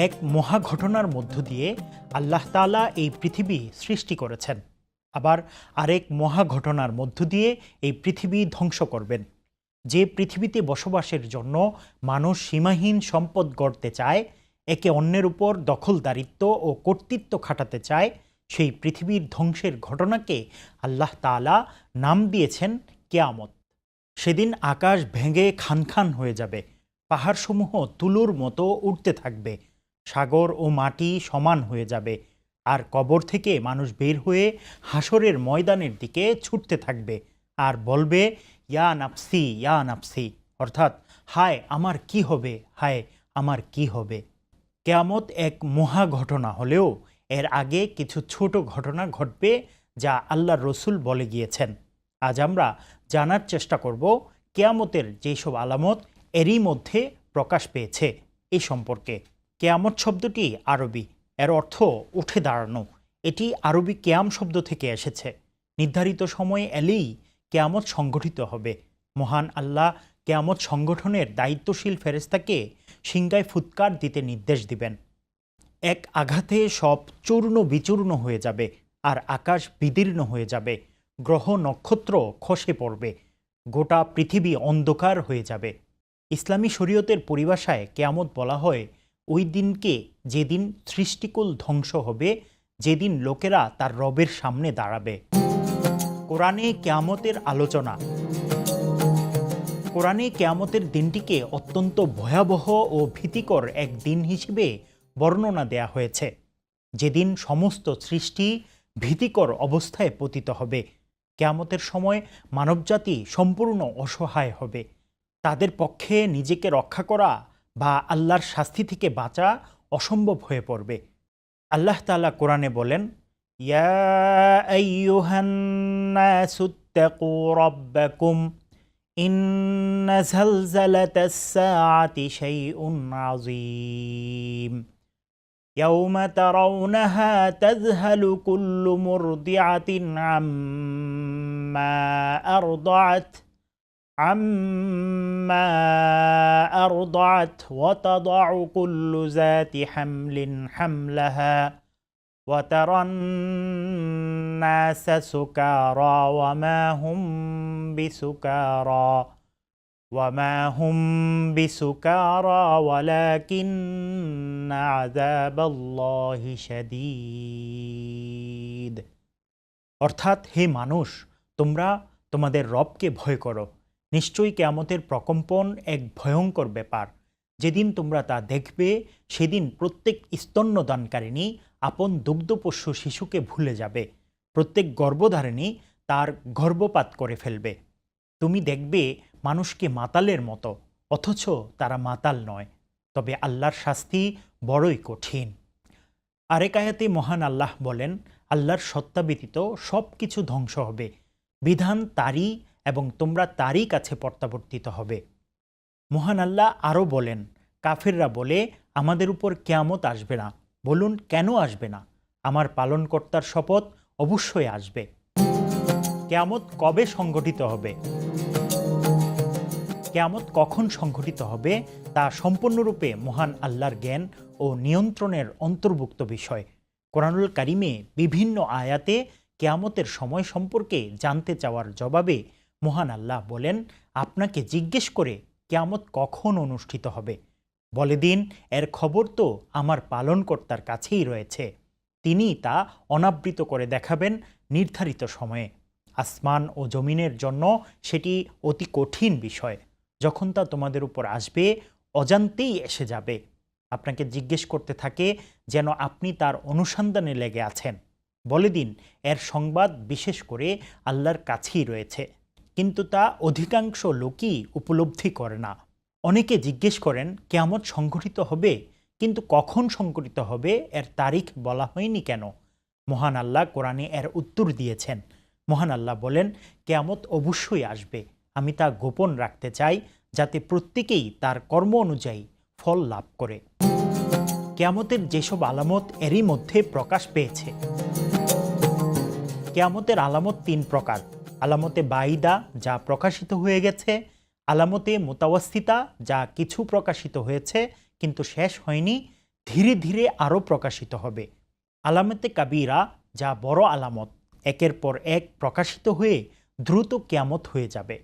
এক মহা ঘটনার মধ্য দিয়ে আল্লাহ তাআলা এই পৃথিবী সৃষ্টি করেছেন, আবার আরেক মহা ঘটনার মধ্য দিয়ে এই পৃথিবী ধ্বংস করবেন। যে পৃথিবীতে বসবাসের জন্য মানুষ সীমাহীন সম্পদ গড়তে চায়, একে অন্যের উপর দখলদারিত্ব ও কর্তৃত্ব খাটাতে চায়, সেই পৃথিবীর ধ্বংসের ঘটনাকে আল্লাহ তাআলা নাম দিয়েছেন কেয়ামত। সেদিন আকাশ ভেঙে খান খান হয়ে যাবে, পাহাড়সমূহ তুলোর মতো উঠতে থাকবে, সাগর ও মাটি সমান হয়ে যাবে, আর কবর থেকে মানুষ বের হয়ে হাসরের ময়দানের দিকে ছুটতে থাকবে আর বলবে, ইয়া নাফসি ইয়া নাফসি, অর্থাৎ হায় আমার কি হবে, হায় আমার কি হবে। কেয়ামত এক মহা ঘটনা হলেও এর আগে কিছু ছোট ঘটনা ঘটবে, যা আল্লাহর রসুল বলে গিয়েছেন। আজ আমরা জানার চেষ্টা করব কেয়ামতের যেসব আলামত এরই মধ্যে প্রকাশ পেয়েছে এই সম্পর্কে। কেয়ামত শব্দটি আরবি, এর অর্থ উঠে দাঁড়ানো। এটি আরবি কেয়াম শব্দ থেকে এসেছে। নির্ধারিত সময়ে এলেই কেয়ামত সংগঠিত হবে। মহান আল্লাহ কেয়ামত সংগঠনের দায়িত্বশীল ফেরেশতাকে সিংগায় ফুৎকার দিতে নির্দেশ দিবেন। এক আঘাতে সব চূর্ণ বিচূর্ণ হয়ে যাবে, আর আকাশ বিদীর্ণ হয়ে যাবে, গ্রহ নক্ষত্র খসে পড়বে, গোটা পৃথিবী অন্ধকার হয়ে যাবে। ইসলামী শরীয়তের পরিভাষায় কেয়ামত বলা হয় ওই দিনকে, যেদিন সৃষ্টিকুল ধ্বংস হবে, যেদিন লোকেরা তার রবের সামনে দাঁড়াবে। কোরআনে কেয়ামতের আলোচনা। কোরআনে কেয়ামতের দিনটিকে অত্যন্ত ভয়াবহ ও ভীতিকর এক দিন হিসেবে বর্ণনা দেয়া হয়েছে, যেদিন সমস্ত সৃষ্টি ভীতিকর অবস্থায় পতিত হবে। কেয়ামতের সময় মানবজাতি সম্পূর্ণ অসহায় হবে। তাদের পক্ষে নিজেকে রক্ষা করা বা আল্লাহর শাস্তি থেকে বাঁচা অসম্ভব হয়ে পড়বে। আল্লাহ তাআলা কোরআনে বলেন, ইয়া আইয়ুহান নাসুত্তাকু রাব্বাকুম ইন্না যালজালাতাস সাআতি শাইউন আযীম ইয়াওমা তারাউনাহা তাযহালু কুল্লু মুরদিআতিন আম্মা আরদাআত وتضع كل ذات حمل حملها وترى الناس سكارى وما هم بسكارى ولكن عذاب الله شديد। অর্থাৎ হে মানুষ, তোমরা তোমাদের রবকে ভয় করো। নিশ্চয়ই কেয়ামতের প্রকম্পন এক ভয়ঙ্কর ব্যাপার। যেদিন তোমরা তা দেখবে, সেদিন প্রত্যেক স্তন্যদানকারিণী আপন দুগ্ধপোষ্য শিশুকে ভুলে যাবে, প্রত্যেক গর্ভধারিণী তার গর্ভপাত করে ফেলবে। তুমি দেখবে মানুষকে মাতালের মতো, অথচ তারা মাতাল নয়। তবে আল্লাহর শাস্তি বড়ই কঠিন। আরেক আয়াতে মহান আল্লাহ বলেন, আল্লাহর সত্তা ব্যতীত সব কিছু ধ্বংস হবে, বিধান তারই এবং তোমরা তারই কাছে প্রত্যাবর্তিত হবে। মহান আল্লাহ আরও বলেন, কাফিররা বলে আমাদের উপর কিয়ামত আসবে না। বলুন, কেন আসবে না? আমার পালনকর্তার শপথ, অবশ্যই আসবে। কিয়ামত কবে সংঘটিত হবে? কিয়ামত কখন সংঘটিত হবে তা সম্পূর্ণরূপে মহান আল্লাহর জ্ঞান ও নিয়ন্ত্রণের অন্তর্ভুক্ত বিষয়। কোরআনুল কারিমে বিভিন্ন আয়াতে কিয়ামতের সময় সম্পর্কে জানতে চাওয়ার জবাবে মহান আল্লাহ বলেন, আপনাকে জিজ্ঞেস করে কিয়ামত কখন অনুষ্ঠিত হবে? বলে দিন, এর খবর তো আমার পালনকর্তার কাছেই রয়েছে। তিনি তা অনাবৃত করে দেখাবেন নির্ধারিত সময়ে। আসমান ও জমিনের জন্য সেটি অতি কঠিন বিষয়। যখন তা তোমাদের উপর আসবে, অজান্তেই এসে যাবে। আপনাকে জিজ্ঞেস করতে থাকে যেন আপনি তার অনুসন্ধানে লেগে আছেন। বলে দিন, এর সংবাদ বিশেষ করে আল্লাহর কাছেই রয়েছে, কিন্তু তা অধিকাংশ লোকই উপলব্ধি করে না। অনেকে জিজ্ঞেস করেন, কিয়ামত সংঘটিত হবে, কিন্তু কখন সংঘটিত হবে এর তারিখ বলা হয়নি কেন? মহান আল্লাহ কোরআনে এর উত্তর দিয়েছেন। মহান আল্লাহ বলেন, কিয়ামত অবশ্যই আসবে, আমি তা গোপন রাখতে চাই, যাতে প্রত্যেকেই তার কর্ম অনুযায়ী ফল লাভ করে। কিয়ামতের যেসব আলামত এরই মধ্যে প্রকাশ পেয়েছে। কিয়ামতের আলামত 3 প্রকার। আলামতে বাইদা, যা প্রকাশিত হয়ে গেছে, আলামতে মুতাওয়াসিতা, যা কিছু প্রকাশিত হয়েছে কিন্তু শেষ হয়নি, ধীরে ধীরে আরও প্রকাশিত হবে। আলামতে কাবিরা, যা বড় আলামত, একের পর এক প্রকাশিত হয়ে দ্রুত কিয়ামত হয়ে যাবে।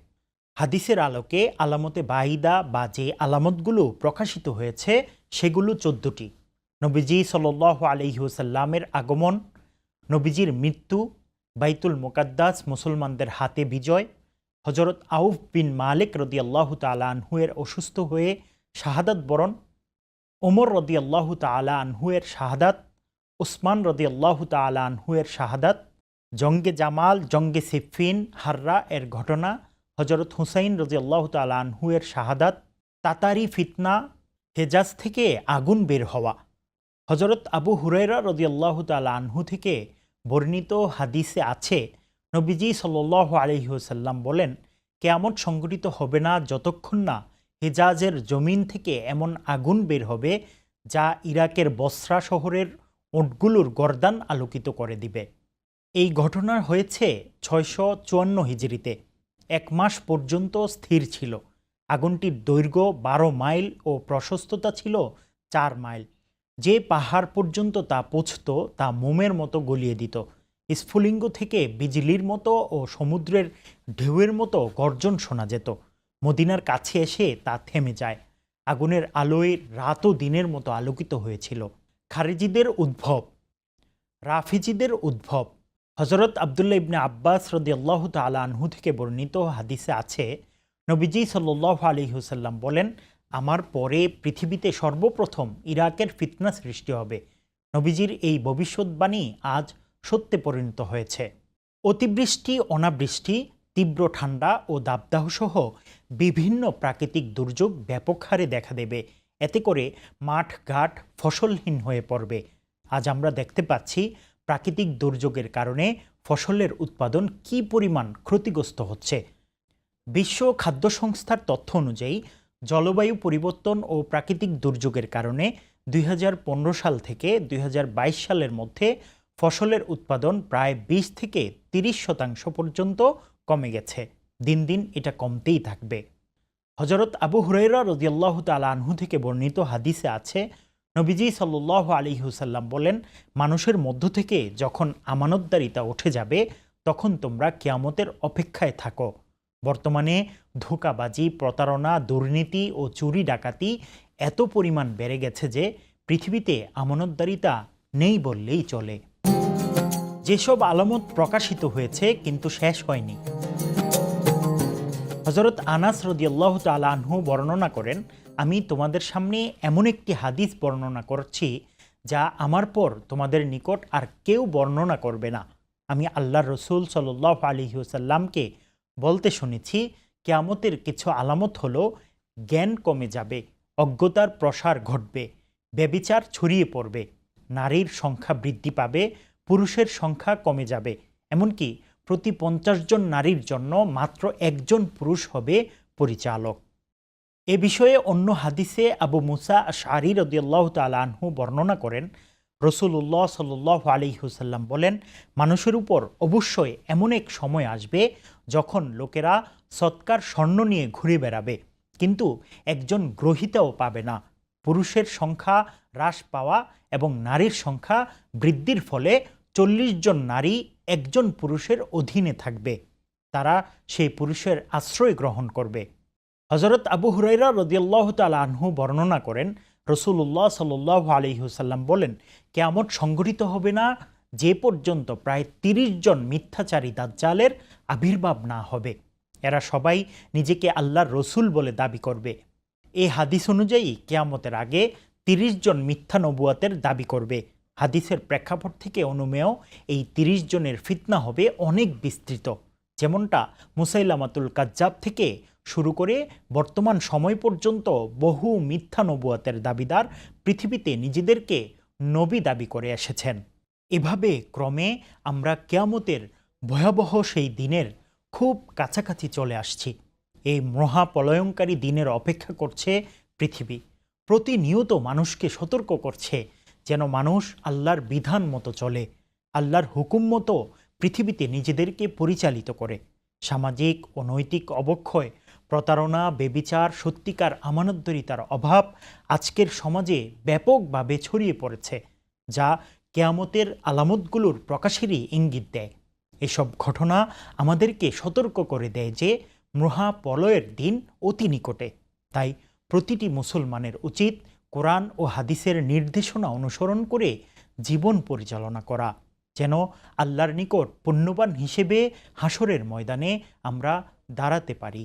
হাদিসের আলোকে আলামতে বাহিদা বা যে আলামতগুলো প্রকাশিত হয়েছে সেগুলো 14টি। নবীজি সাল্লাল্লাহু আলাইহি ওয়াসাল্লামের আগমন, নবীজির মৃত্যু, বাইতুল মুকাদ্দাস মুসলমানদের হাতে বিজয়, হজরত আউফ বিন মালিক রাদিয়াল্লাহু তাআলা আনহু এর অসুস্থ হয়ে শাহাদাত বরণ, ওমর রাদিয়াল্লাহু তাআলা আনহু এর শাহাদাত, উসমান রাদিয়াল্লাহু তাআলা আনহু এর শাহাদাত, জঙ্গে জামাল, জঙ্গে সিফিন, হাররা এর ঘটনা, হজরত হুসাইন রাদিয়াল্লাহু তাআলা আনহু এর শাহাদাত, তাতারি ফিতনা, হেজাজ থেকে আগুন বের হওয়া। হজরত আবু হুরায়রা রাদিয়াল্লাহু তাআলা আনহু থেকে বর্ণিত হাদিসে আছে, নবীজি সাল্লাল্লাহু আলাইহি ওয়াসাল্লাম বলেন, কিয়ামত সংঘটিত হবে না যতক্ষণ না হেজাজের জমিন থেকে এমন আগুন বের হবে যা ইরাকের বসরা শহরের ওটগুলোর গর্দান আলোকিত করে দিবে। এই ঘটনা হয়েছে 654 হিজরিতে। 1 মাস পর্যন্ত স্থির ছিল। আগুনটির দৈর্ঘ্য 12 মাইল ও প্রশস্ততা ছিল 4 মাইল। যে পাহাড় পর্যন্ত তা পৌঁছত তা মোমের মতো গলিয়ে দিত। স্ফুলিঙ্গ থেকে বিজলির মতো ও সমুদ্রের ঢেউয়ের মতো গর্জন শোনা যেত। মদিনার কাছে এসে তা থেমে যায়। আগুনের আলোয় রাত ও দিনের মতো আলোকিত হয়েছিল। খারিজিদের উদ্ভব, রাফিজিদের উদ্ভব। হজরত আবদুল্লাহ ইবনে আব্বাস রাদিয়াল্লাহু তাআলা আনহু থেকে বর্ণিত হাদিসে আছে, নবীজি সাল্লাল্লাহু আলাইহি ওয়াসাল্লাম বলেন, আমার পরে পৃথিবীতে সর্বপ্রথম ইরাকের ফিতনা সৃষ্টি হবে। নবীজির এই ভবিষ্যৎবাণী আজ সত্যে পরিণত হয়েছে। অতিবৃষ্টি, অনাবৃষ্টি, তীব্র ঠান্ডা ও দাবদাহসহ বিভিন্ন প্রাকৃতিক দুর্যোগ ব্যাপক হারে দেখা দেবে। এতে করে মাঠঘাট ফসলহীন হয়ে পড়বে। আজ আমরা দেখতে পাচ্ছি প্রাকৃতিক দুর্যোগের কারণে ফসলের উৎপাদন কী পরিমাণ ক্ষতিগ্রস্ত হচ্ছে। বিশ্ব খাদ্য সংস্থার তথ্য অনুযায়ী জলবায়ু পরিবর্তন ও প্রাকৃতিক দুর্যোগের কারণে 2015 সাল থেকে 2022 সালের মধ্যে ফসলের উৎপাদন প্রায় 20 থেকে 30% পর্যন্ত কমে গেছে। দিন দিন এটা কমতেই থাকবে। হজরত আবু হুরায়রা রাদিয়াল্লাহু তাআলা আনহু থেকে বর্ণিত হাদিসে আছে, নবীজি সাল্লাল্লাহু আলাইহি ওয়াসাল্লাম বলেন, মানুষের মধ্য থেকে যখন আমানতদারিতা উঠে যাবে তখন তোমরা কিয়ামতের অপেক্ষায় থাকো। বর্তমানে ধোঁকাবাজি, প্রতারণা, দুর্নীতি ও চুরি ডাকাতি এত পরিমাণ বেড়ে গেছে যে পৃথিবীতে আমানতদারিতা নেই বললেই চলে। যেসব আলামত প্রকাশিত হয়েছে কিন্তু শেষ হয়নি। হজরত আনাস রাদিয়াল্লাহু তাআলা আনহু বর্ণনা করেন, আমি তোমাদের সামনে এমন একটি হাদিস বর্ণনা করছি যা আমার পর তোমাদের নিকট আর কেউ বর্ণনা করবে না। আমি আল্লাহর রসুল সাল্লাল্লাহু আলাইহি ওয়াসাল্লামকে বলতে শুনেছি, কিয়ামতের কিছু আলামত হলো, জ্ঞান কমে যাবে, অজ্ঞতার প্রসার ঘটবে, ব্যভিচার ছড়িয়ে পড়বে, নারীর সংখ্যা বৃদ্ধি পাবে, পুরুষের সংখ্যা কমে যাবে, এমনকি প্রতি 50 জন নারীর জন্য মাত্র একজন পুরুষ হবে পরিচালক। এ বিষয়ে অন্য হাদিসে আবু মুসা আশআরী রাদিয়াল্লাহু তাআলা আনহু বর্ণনা করেন, রাসূলুল্লাহ সাল্লাল্লাহু আলাইহি ওয়াসাল্লাম বলেন, মানুষের উপর অবশ্যই এমন এক সময় আসবে যখন লোকেরা সৎকার স্বর্ণ নিয়ে ঘুরে বেড়াবে, কিন্তু একজন গ্রহীতাও পাবে না। পুরুষের সংখ্যা হ্রাস পাওয়া এবং নারীর সংখ্যা বৃদ্ধির ফলে 40 জন নারী একজন পুরুষের অধীনে থাকবে। তারা সেই পুরুষের আশ্রয় গ্রহণ করবে। হজরত আবু হুরায়রা রাদিয়াল্লাহু তাআলা আনহু বর্ণনা করেন, রাসূলুল্লাহ সাল্লাল্লাহু আলাইহি ওয়াসাল্লাম বলেন, কিয়ামত সংঘটিত হবে না যে পর্যন্ত প্রায় 30 জন মিথ্যাচারী দাজ্জালের আবির্ভাব না হবে। এরা সবাই নিজেকে আল্লাহর রসুল বলে দাবি করবে। এই হাদিস অনুযায়ী কিয়ামতের আগে 30 জন মিথ্যা নবুয়াতের দাবি করবে। হাদিসের প্রেক্ষাপট থেকে অনুমেয় এই 30 জনের ফিতনা হবে অনেক বিস্তৃত। যেমনটা মুসাইলামাতুল কাজ্জাব থেকে শুরু করে বর্তমান সময় পর্যন্ত বহু মিথ্যা নবুয়াতের দাবিদার পৃথিবীতে নিজেদেরকে নবী দাবি করে এসেছেন। এভাবে ক্রমে আমরা কিয়ামতের ভয়াবহ সেই দিনের খুব কাছাকাছি চলে আসছি। এই মহাপ্রলয়ঙ্কারী দিনের অপেক্ষা করছে পৃথিবী। প্রতিনিয়ত মানুষকে সতর্ক করছে যেন মানুষ আল্লাহর বিধান মতো চলে, আল্লাহর হুকুম মতো পৃথিবীতে নিজেদেরকে পরিচালিত করে। সামাজিক ও নৈতিক অবক্ষয় প্রতারণা, বেবিচার, সত্যিকার আমানতদারিতার অভাব আজকের সমাজে ব্যাপকভাবে ছড়িয়ে পড়েছে, যা কেয়ামতের আলামতগুলোর প্রকাশেরই ইঙ্গিত দেয়। এসব ঘটনা আমাদেরকে সতর্ক করে দেয় যে মহাপ্রলয়ের দিন অতি নিকটে। তাই প্রতিটি মুসলমানের উচিত কোরআন ও হাদিসের নির্দেশনা অনুসরণ করে জীবন পরিচালনা করা, যেন আল্লাহর নিকট পুণ্যবান হিসেবে হাসরের ময়দানে আমরা দাঁড়াতে পারি।